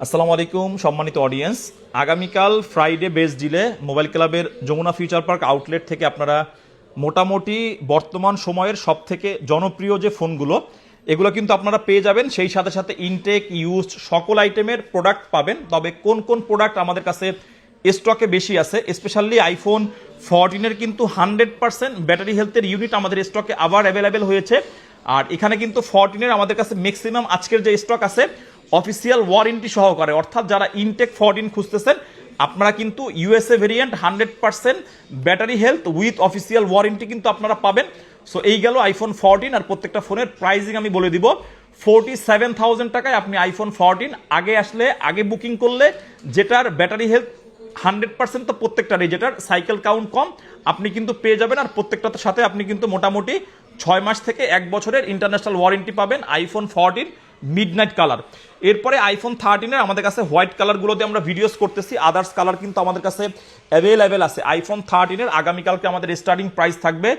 আসসালামু আলাইকুম সম্মানিত অডিয়েন্স, আগামীকাল ফ্রাইডে বেস ডিলে মোবাইল ক্লাবের যমুনা ফিউচার পার্ক আউটলেট থেকে আপনারা মোটামুটি বর্তমান সময়ের সব থেকে জনপ্রিয় যে ফোনগুলো এগুলো কিন্তু আপনারা পেয়ে যাবেন। সেই সাথে সাথে ইনটেক ইউজড সকল আইটেমের প্রোডাক্ট পাবেন। তবে কোন কোন প্রোডাক্ট আমাদের কাছে স্টকে বেশি আছে, স্পেশালি আইফোন 14-এর কিন্তু 100% ব্যাটারি হেলথের ইউনিট আমাদের স্টকে আবার অ্যাভেলেবেল হয়েছে। আর এখানে কিন্তু 14-এর আমাদের কাছে ম্যাক্সিমাম আজকের যে স্টক আছে অফিসিয়াল ওয়ারেন্টি সহকারে, অর্থাৎ যারা ইনটেক 14 খুঁজতেছেন আপনারা কিন্তু USA variant 100% battery health with official warranty কিন্তু আপনারা পাবেন। সো এই গেল আইফোন 14। আর প্রত্যেকটা ফোনের প্রাইসিং আমি বলে দিব। 47,000 টাকায় আপনি আইফোন 14 আগে আসলে আগে বুকিং করলে যেটার ব্যাটারি হেলথ 100%, তো প্রত্যেকটারই যেটার সাইকেল কাউন্ট কম আপনি কিন্তু পেয়ে যাবেন। আর প্রত্যেকটার সাথে আপনি কিন্তু মোটামুটি 6 মাস থেকে 1 বছরের ইন্টারন্যাশনাল ওয়ারেন্টি পাবেন আইফোন 14 মিডনাইট কালার। এরপরে আইফোন 13-এর আমাদের কাছে হোয়াইট কালারগুলোতে আমরা ভিডিওস করতেছি, আদার্স কালার কিন্তু আমাদের কাছে অ্যাভেলেবেল আছে। আইফোন 13-এর আগামীকালকে আমাদের স্টার্টিং প্রাইস থাকবে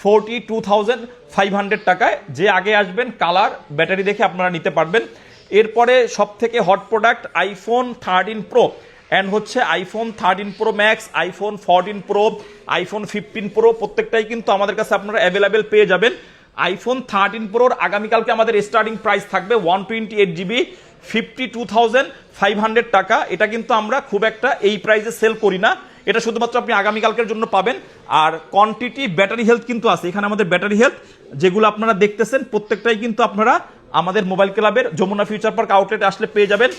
42,500 টাকায়। যে আগে আসবেন কালার ব্যাটারি দেখে আপনারা নিতে পারবেন। এরপরে সব থেকে hot product iPhone 13 pro and হচ্ছে iPhone 13 pro max, iPhone 14 pro, iPhone 15 pro প্রত্যেকটাই কিন্তু আমাদের কাছে আপনারা অ্যাভেলেবেল পেয়ে যাবেন। আইফোন 13 প্রোর আগামীকালকে আমাদের স্টার্টিং প্রাইস থাকবে 128GB 52,500 টাকা। এটা কিন্তু আমরা খুব একটা এই প্রাইসে সেল করি না, এটা শুধুমাত্র আপনি আগামীকালকের জন্য পাবেন। আর কোয়ান্টিটি ব্যাটারি হেলথ কিন্তু আছে এখানে। আমাদের ব্যাটারি হেলথ যেগুলো আপনারা দেখতেছেন প্রত্যেকটাই কিন্তু আপনারা আমাদের মোবাইল ক্লাবের যমুনা ফিউচার পার্ক আউটলেটে আসলে পেয়ে যাবেন।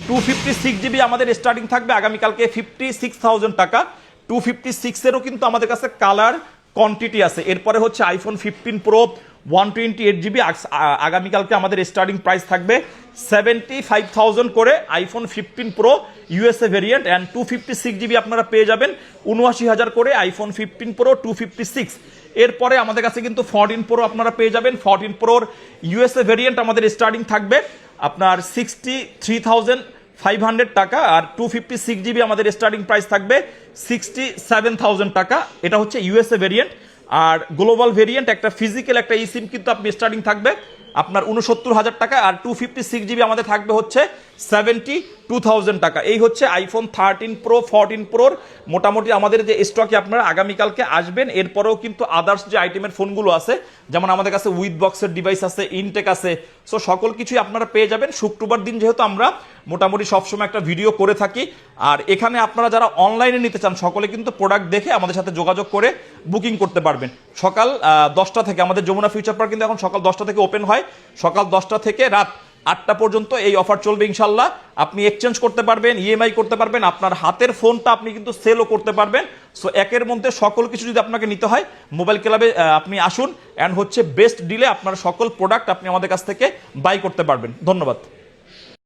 256GB আমাদের স্টার্টিং থাকবে আগামীকালকে 56,000 টাকা। 256-এরও কিন্তু আমাদের কাছে কালার কোয়ান্টিটি আছে। এরপরে হচ্ছে আইফোন 15 প্রো 128GB আগামীকালকে আমাদের স্টার্টিং প্রাইস থাকবে 75,000 করে। IPhone 15 pro USA variant and 256GB আপনারা পেয়ে যাবেন 79,000 করে আইফোন 15 প্রো 256। এরপরে আমাদের কাছে কিন্তু 14 প্রো আপনারা পেয়ে যাবেন। 14 প্রোর ইউএসএ ভেরিয়েন্ট আমাদের স্টার্টিং থাকবে আপনার 63,500 টাকা। আর 256GB আমাদের স্টার্টিং প্রাইস থাকবে 67,000 টাকা। এটা হচ্ছে ইউএসএ ভেরিয়েন্ট। আর গ্লোবাল ভেরিয়েন্ট একটা ফিজিক্যাল একটা ই সিম কিন্তু আপনি স্টার্টিং থাকবে আপনার 69,000 টাকা। আর 256GB আমাদের থাকবে হচ্ছে 72,000 টাকা। এই হচ্ছে আইফোন 13 প্রো 14 প্রোর মোটামুটি আমাদের যে স্টকে আপনারা আগামীকালকে আসবেন। এরপরেও কিন্তু আদার্স যে আইটেমের ফোনগুলো আছে, যেমন আমাদের কাছে উইথ বক্সের ডিভাইস আছে, ইনটেক আছে, সো সকল কিছুই আপনারা পেয়ে যাবেন। শুক্রবার দিন যেহেতু আমরা মোটামুটি সবসময় একটা ভিডিও করে থাকি। আর এখানে আপনারা যারা অনলাইনে নিতে চান সকলে কিন্তু প্রোডাক্ট দেখে আমাদের সাথে যোগাযোগ করে বুকিং করতে পারবেন। সকাল 10টা থেকে আমাদের যমুনা ফিউচার পার্ক কিন্তু এখন সকাল 10টা থেকে ওপেন হয়, সকাল 10টা থেকে রাত 8টা পর্যন্ত এই অফার চলবে ইনশাল্লাহ। আপনি এক্সচেঞ্জ করতে পারবেন, ইএমআই করতে পারবেন, আপনার হাতের ফোনটা আপনি কিন্তু সেলও করতে পারবেন। সো একের মধ্যে সকল কিছু যদি আপনাকে নিতে হয় মোবাইল ক্লাবে আপনি আসুন অ্যান্ড হচ্ছে বেস্ট ডিলে আপনার সকল প্রোডাক্ট আপনি আমাদের কাছ থেকে বাই করতে পারবেন। ধন্যবাদ।